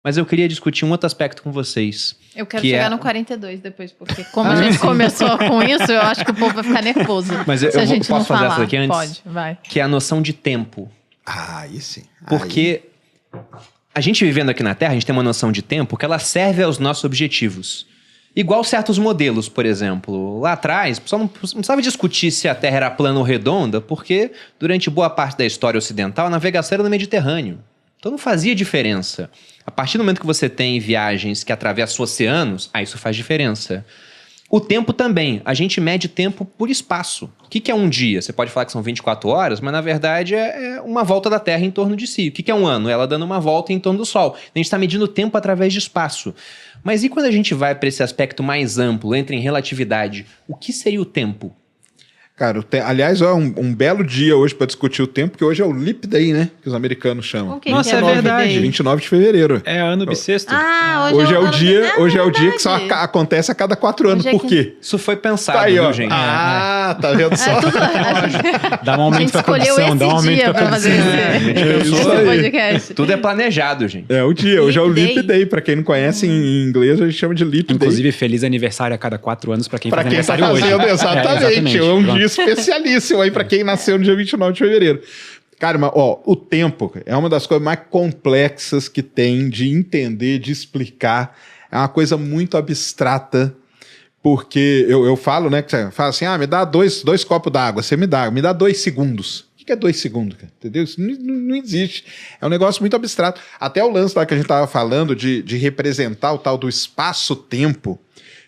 Mas eu queria discutir um outro aspecto com vocês. Eu quero chegar no 42 depois, porque como a gente começou com isso, eu acho que o povo vai ficar nervoso. Mas se a gente posso não fazer falar. essa daqui antes? Pode, vai. Que é a noção de tempo. Aí sim. Porque a gente vivendo aqui na Terra, a gente tem uma noção de tempo que ela serve aos nossos objetivos. Igual certos modelos, por exemplo. Lá atrás, o pessoal não precisava discutir se a Terra era plana ou redonda, porque durante boa parte da história ocidental, a navegação era no Mediterrâneo. Então não fazia diferença. A partir do momento que você tem viagens que atravessam oceanos, isso faz diferença. O tempo também. A gente mede tempo por espaço. O que é um dia? Você pode falar que são 24 horas, mas na verdade é uma volta da Terra em torno de si. O que é um ano? Ela dando uma volta em torno do Sol. A gente está medindo o tempo através de espaço. Mas e quando a gente vai para esse aspecto mais amplo, entra em relatividade, o que seria o tempo? Cara, aliás, é um belo dia hoje para discutir o tempo, porque hoje é o Leap Day, né? Que os americanos chamam. O que Nossa, que é verdade. 29 de fevereiro. É ano bissexto. Hoje é o dia que só acontece a cada 4 anos. Por quê? Isso foi pensado, Tá aí, ó. viu, gente? Tá vendo só? Dá um aumento pra produção, dá um aumento pra fazer esse podcast. Tudo é planejado, gente. É o dia, hoje é o Leap Leap Day. Pra quem não conhece, em inglês a gente chama de Leap Day. Inclusive, feliz aniversário a cada 4 anos pra quem faz aniversário tá fazendo, hoje. exatamente. É um dia especialíssimo aí pra quem nasceu no dia 29 de fevereiro. Cara, mas, o tempo é uma das coisas mais complexas que tem de entender, de explicar. É uma coisa muito abstrata, porque eu falo, né, que você fala assim, me dá dois copos d'água, você me dá 2 segundos. O que é 2 segundos, cara? Entendeu? Isso não existe. É um negócio muito abstrato. Até o lance lá que a gente tava falando de representar o tal do espaço-tempo,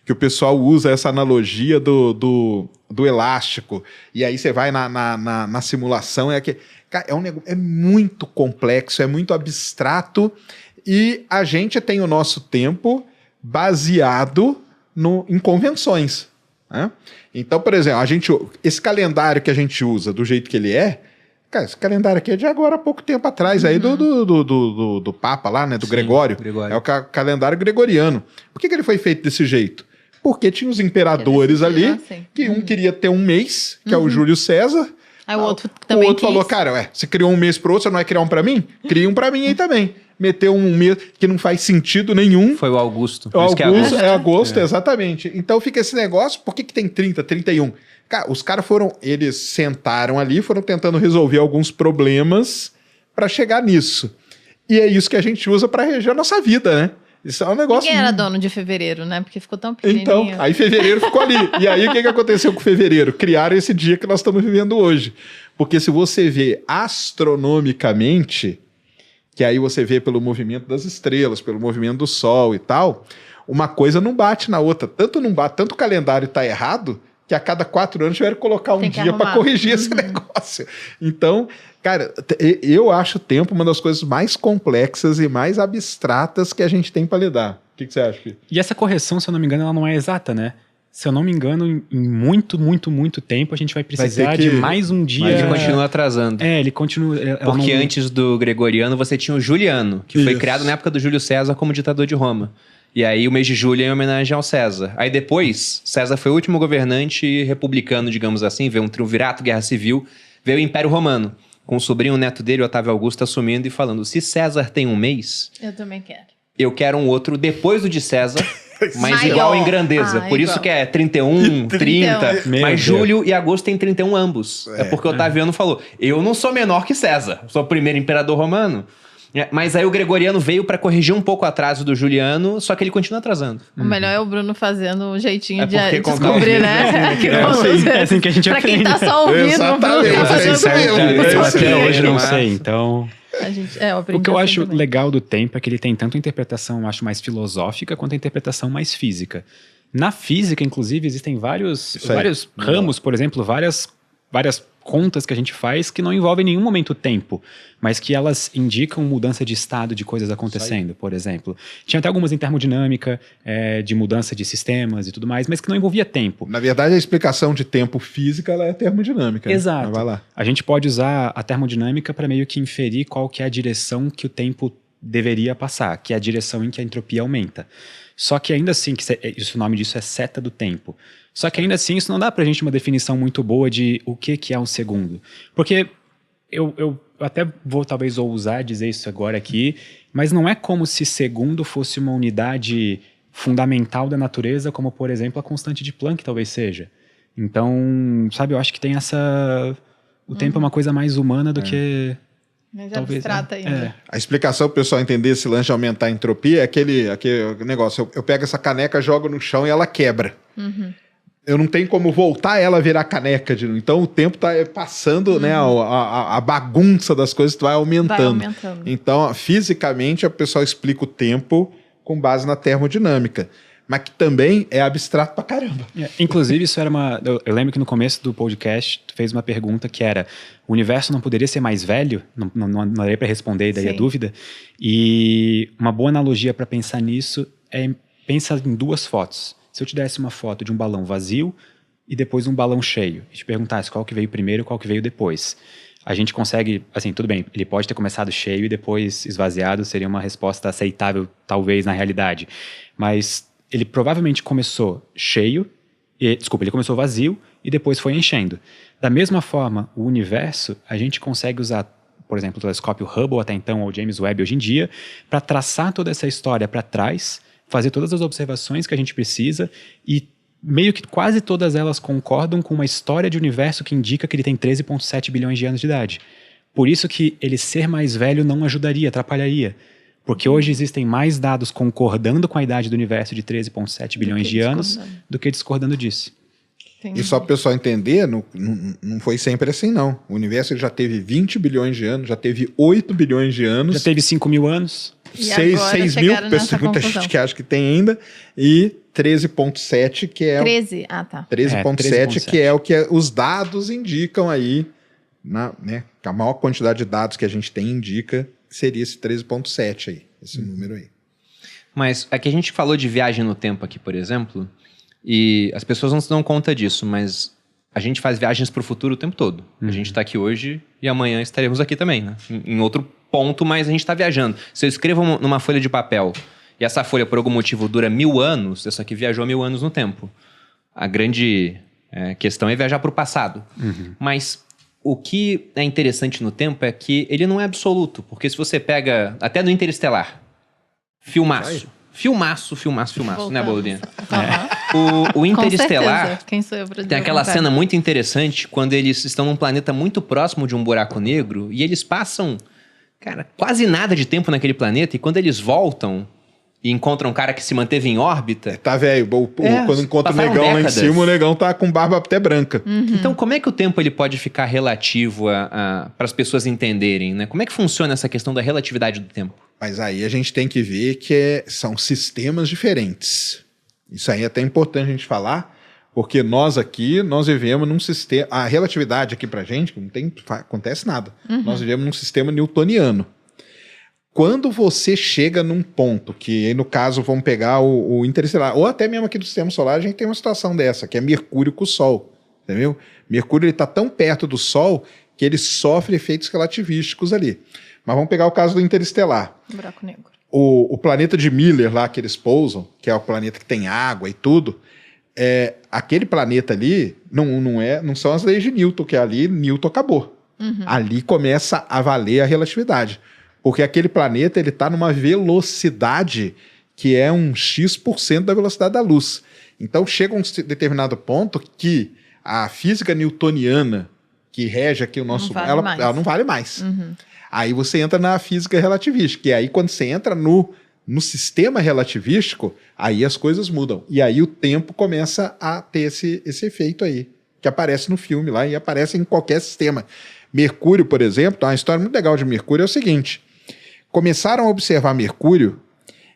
que o pessoal usa essa analogia do elástico, e aí você vai na simulação, cara, é muito complexo, é muito abstrato, e a gente tem o nosso tempo baseado em convenções, né? Então, por exemplo, esse calendário que a gente usa do jeito que ele cara, esse calendário aqui é de agora há pouco tempo atrás, aí do Papa lá, né, do Gregório. É o calendário gregoriano. Por que ele foi feito desse jeito? Porque tinha os imperadores ali, que um queria ter um mês, que é o Júlio César. Aí o outro também falou, cara, você criou um mês pro outro, você não vai criar um pra mim? Cria um pra mim aí também. Meteu um mês que não faz sentido nenhum. Foi o Augusto. Agosto, exatamente. Então fica esse negócio, por que tem 30, 31? Cara, os caras eles sentaram ali, foram tentando resolver alguns problemas pra chegar nisso. E é isso que a gente usa pra reger a nossa vida, né? Isso é um negócio... Ninguém era dono de fevereiro, né? Porque ficou tão pequenininho. Então, aí fevereiro ficou ali. E aí, o que aconteceu com fevereiro? Criaram esse dia que nós estamos vivendo hoje. Porque se você vê astronomicamente, que aí você vê pelo movimento das estrelas, pelo movimento do Sol e tal, uma coisa não bate na outra. Tanto o calendário está errado, que a cada 4 anos tiveram que colocar um dia para corrigir esse negócio. Então... Cara, eu acho o tempo uma das coisas mais complexas e mais abstratas que a gente tem para lidar. O que você acha, Fih? E essa correção, se eu não me engano, ela não é exata, né? Se eu não me engano, em muito tempo, a gente vai precisar de mais um dia... Mas ele continua atrasando. Ele continua... Porque antes do Gregoriano, você tinha o Juliano, que foi criado na época do Júlio César como ditador de Roma. E aí o mês de julho é em homenagem ao César. Aí depois, César foi o último governante republicano, digamos assim, veio um triunvirato, guerra civil, veio o Império Romano. Com o sobrinho, o neto dele, Otávio Augusto, assumindo e falando, se César tem um mês... Eu também quero. Eu quero um outro depois do de César, mas maior. igual em grandeza. Por isso que é 31, 30, mas julho e agosto tem 31 ambos. É porque o Otaviano falou, eu não sou menor que César, sou o primeiro imperador romano. Mas aí o Gregoriano veio para corrigir um pouco o atraso do Juliano, só que ele continua atrasando. O melhor é o Bruno fazendo um jeitinho de descobrir, né? É assim que a gente aprende. Pra quem tá só ouvindo, o Bruno tá fazendo Eu até hoje não sei, então... O que eu acho legal do tempo é que ele tem tanto a interpretação, eu acho, mais filosófica, quanto a interpretação mais física. Na física, inclusive, existem vários ramos, por exemplo, várias contas que a gente faz que não envolvem em nenhum momento o tempo, mas que elas indicam mudança de estado de coisas acontecendo, por exemplo. Tinha até algumas em termodinâmica, de mudança de sistemas e tudo mais, mas que não envolvia tempo. Na verdade, a explicação de tempo física ela é termodinâmica. Exato. Né? Vai lá. A gente pode usar a termodinâmica para meio que inferir qual que é a direção que o tempo deveria passar, que é a direção em que a entropia aumenta. Só que ainda assim, o nome disso é seta do tempo. Só que ainda assim, isso não dá pra gente uma definição muito boa de o que é um segundo. Porque eu até vou talvez ousar dizer isso agora aqui, mas não é como se segundo fosse uma unidade fundamental da natureza, como por exemplo a constante de Planck talvez seja. Então, sabe, eu acho que tem essa... O tempo é uma coisa mais humana do que... Mas talvez, abstrata ainda. A explicação para o pessoal entender esse lance de aumentar a entropia é aquele negócio. Eu pego essa caneca, jogo no chão e ela quebra. Eu não tenho como voltar ela a virar caneca. Então o tempo está passando, né? A bagunça das coisas vai aumentando. Então, fisicamente, o pessoal explica o tempo com base na termodinâmica. Mas que também é abstrato pra caramba. Inclusive, isso era uma... Eu lembro que no começo do podcast, tu fez uma pergunta que era: o universo não poderia ser mais velho? Não daria para responder daí a dúvida. E uma boa analogia para pensar nisso é pensar em duas fotos. Se eu te desse uma foto de um balão vazio e depois um balão cheio, e te perguntasse qual que veio primeiro e qual que veio depois, a gente consegue... Assim, tudo bem, ele pode ter começado cheio e depois esvaziado, seria uma resposta aceitável, talvez, na realidade. Mas... ele provavelmente começou cheio, ele começou vazio e depois foi enchendo. Da mesma forma, o universo, a gente consegue usar, por exemplo, o telescópio Hubble até então, ou o James Webb hoje em dia, para traçar toda essa história para trás, fazer todas as observações que a gente precisa e meio que quase todas elas concordam com uma história de universo que indica que ele tem 13,7 bilhões de anos de idade. Por isso que ele ser mais velho não ajudaria, atrapalharia. Porque hoje existem mais dados concordando com a idade do universo de 13,7 bilhões de anos do que discordando disso. E só para o pessoal entender, não foi sempre assim, não. O universo já teve 20 bilhões de anos, já teve 8 bilhões de anos. Já teve 5 mil anos. 6 mil, muita gente que acha que tem ainda. E 13,7 que é... 13, tá. 13,7 que é o que os dados indicam aí, né? A maior quantidade de dados que a gente tem indica... seria esse 13,7 aí, esse número aí. Mas aqui a gente falou de viagem no tempo aqui, por exemplo, e as pessoas não se dão conta disso, mas a gente faz viagens para o futuro o tempo todo. A gente está aqui hoje e amanhã estaremos aqui também, né? Em outro ponto, mas a gente está viajando. Se eu escrevo numa folha de papel e essa folha por algum motivo dura 1000 anos, isso aqui viajou 1000 anos no tempo. A grande questão é viajar para o passado. Mas... o que é interessante no tempo é que ele não é absoluto, porque se você pega, até no Interestelar, filmaço, né, Boludinha? O Interestelar quem sou eu pra tem aquela cena muito interessante quando eles estão num planeta muito próximo de um buraco negro e eles passam, cara, quase nada de tempo naquele planeta e quando eles voltam... e encontra um cara que se manteve em órbita... Tá, velho. Quando encontra o negão décadas lá em cima, o negão tá com barba até branca. Então, como é que o tempo ele pode ficar relativo para as pessoas entenderem, né? Como é que funciona essa questão da relatividade do tempo? Mas aí a gente tem que ver que são sistemas diferentes. Isso aí é até importante a gente falar, porque nós vivemos num sistema... A relatividade aqui pra gente, não acontece nada. Nós vivemos num sistema newtoniano. Quando você chega num ponto, que aí no caso vamos pegar o Interestelar, ou até mesmo aqui do Sistema Solar, a gente tem uma situação dessa, que é Mercúrio com o Sol, entendeu? Mercúrio está tão perto do Sol que ele sofre efeitos relativísticos ali. Mas vamos pegar o caso do Interestelar. Buraco negro. O planeta de Miller lá que eles pousam, que é o planeta que tem água e tudo, aquele planeta ali não são as leis de Newton, que ali Newton acabou. Ali começa a valer a relatividade. Porque aquele planeta ele está numa velocidade que é um X% da velocidade da luz. Então chega um determinado ponto que a física newtoniana que rege aqui o nosso... ela não vale mais. Aí você entra na física relativística. E aí quando você entra no sistema relativístico, aí as coisas mudam. E aí o tempo começa a ter esse efeito aí, que aparece no filme lá e aparece em qualquer sistema. Mercúrio, por exemplo, uma história muito legal de Mercúrio é o seguinte... começaram a observar Mercúrio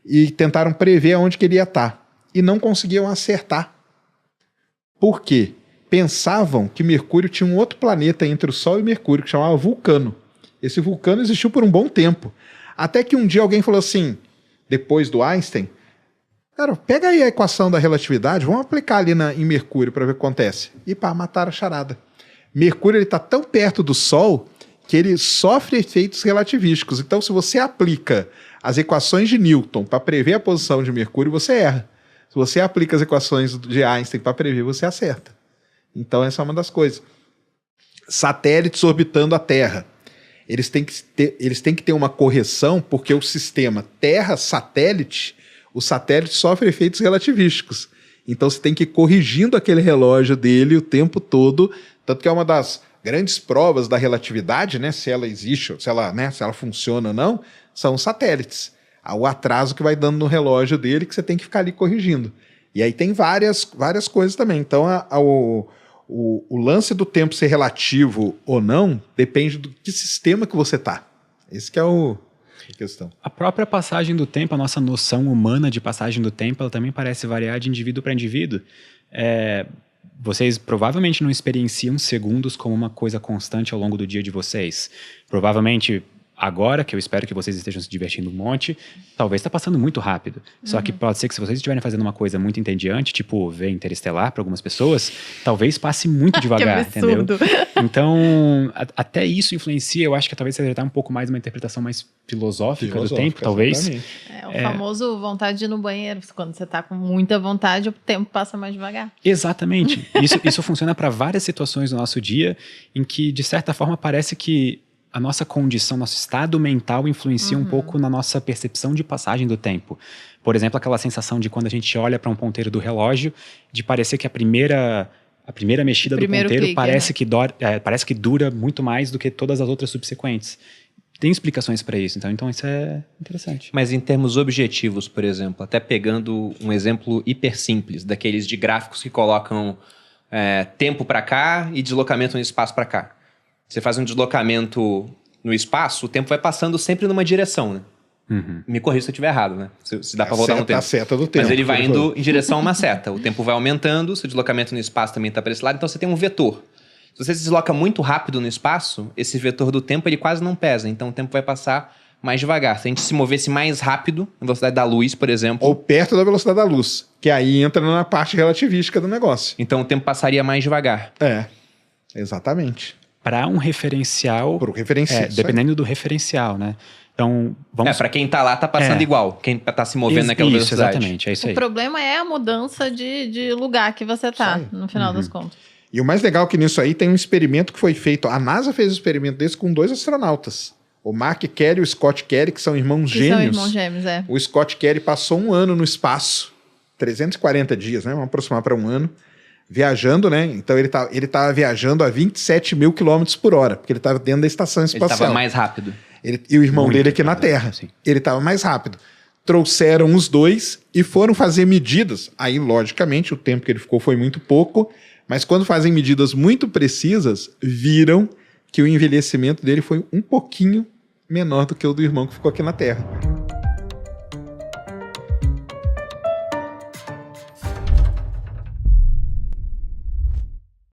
e tentaram prever onde que ele ia estar. E não conseguiam acertar. Por quê? Pensavam que Mercúrio tinha um outro planeta entre o Sol e Mercúrio, que chamava Vulcano. Esse Vulcano existiu por um bom tempo. Até que um dia alguém falou assim, depois do Einstein, cara, pega aí a equação da relatividade, vamos aplicar ali em Mercúrio para ver o que acontece. E pá, mataram a charada. Mercúrio está tão perto do Sol... que ele sofre efeitos relativísticos. Então, se você aplica as equações de Newton para prever a posição de Mercúrio, você erra. Se você aplica as equações de Einstein para prever, você acerta. Então, essa é uma das coisas. Satélites orbitando a Terra. eles têm que ter uma correção, porque o sistema Terra-satélite, o satélite sofre efeitos relativísticos. Então você tem que ir corrigindo aquele relógio dele o tempo todo, tanto que é uma das grandes provas da relatividade, né, se ela existe, se ela funciona ou não, são os satélites. O atraso que vai dando no relógio dele que você tem que ficar ali corrigindo. E aí tem várias coisas também. Então o lance do tempo ser relativo ou não depende do que sistema que você está. Esse que é a questão. A própria passagem do tempo, a nossa noção humana de passagem do tempo, ela também parece variar de indivíduo para indivíduo. Vocês provavelmente não experienciam segundos como uma coisa constante ao longo do dia de vocês. Provavelmente, agora, que eu espero que vocês estejam se divertindo um monte, talvez está passando muito rápido. Só que pode ser que se vocês estiverem fazendo uma coisa muito entediante, tipo ver Interestelar para algumas pessoas, talvez passe muito devagar, entendeu? Então, até isso influencia, eu acho que talvez seja um pouco mais uma interpretação mais filosófica do tempo, talvez. O famoso vontade de ir no banheiro. Quando você está com muita vontade, o tempo passa mais devagar. Exatamente. Isso funciona para várias situações do nosso dia, em que, de certa forma, parece que a nossa condição, nosso estado mental influencia um pouco na nossa percepção de passagem do tempo. Por exemplo, aquela sensação de quando a gente olha para um ponteiro do relógio, de parecer que a primeira mexida do ponteiro parece que dura muito mais do que todas as outras subsequentes. Tem explicações para isso, então isso é interessante. Mas em termos objetivos, por exemplo, até pegando um exemplo hiper simples, daqueles de gráficos que colocam tempo para cá e deslocamento no espaço para cá. Você faz um deslocamento no espaço, o tempo vai passando sempre numa direção, né? Me corrija se eu estiver errado, né? Se dá para voltar no tempo. A seta do tempo. Mas ele vai indo em direção a uma seta. O tempo vai aumentando, seu deslocamento no espaço também está para esse lado, então você tem um vetor. Se você se desloca muito rápido no espaço, esse vetor do tempo ele quase não pesa, então o tempo vai passar mais devagar. Se a gente se movesse mais rápido, na velocidade da luz, por exemplo... Ou perto da velocidade da luz, que aí entra na parte relativística do negócio. Então o tempo passaria mais devagar. Exatamente. Para um referencial... Para o referencial. Dependendo do referencial, né? Então, para quem tá lá, tá passando igual. Quem tá se movendo naquela velocidade. Exatamente, é isso aí. O problema é a mudança de lugar que você tá, no final das contas. E o mais legal é que nisso aí tem um experimento que foi feito. A NASA fez um experimento desse com 2 astronautas. O Mark Kelly e o Scott Kelly, que são irmãos gêmeos. São irmãos gêmeos, O Scott Kelly passou 1 ano no espaço. 340 dias, né? Vamos aproximar para 1 ano. Viajando, né? Então ele tava viajando a 27 mil quilômetros por hora, porque ele estava dentro da estação espacial. Ele estava mais rápido. E o irmão dele aqui na Terra. Sim. Ele estava mais rápido. Trouxeram os dois e foram fazer medidas. Aí, logicamente, o tempo que ele ficou foi muito pouco, mas quando fazem medidas muito precisas, viram que o envelhecimento dele foi um pouquinho menor do que o do irmão que ficou aqui na Terra.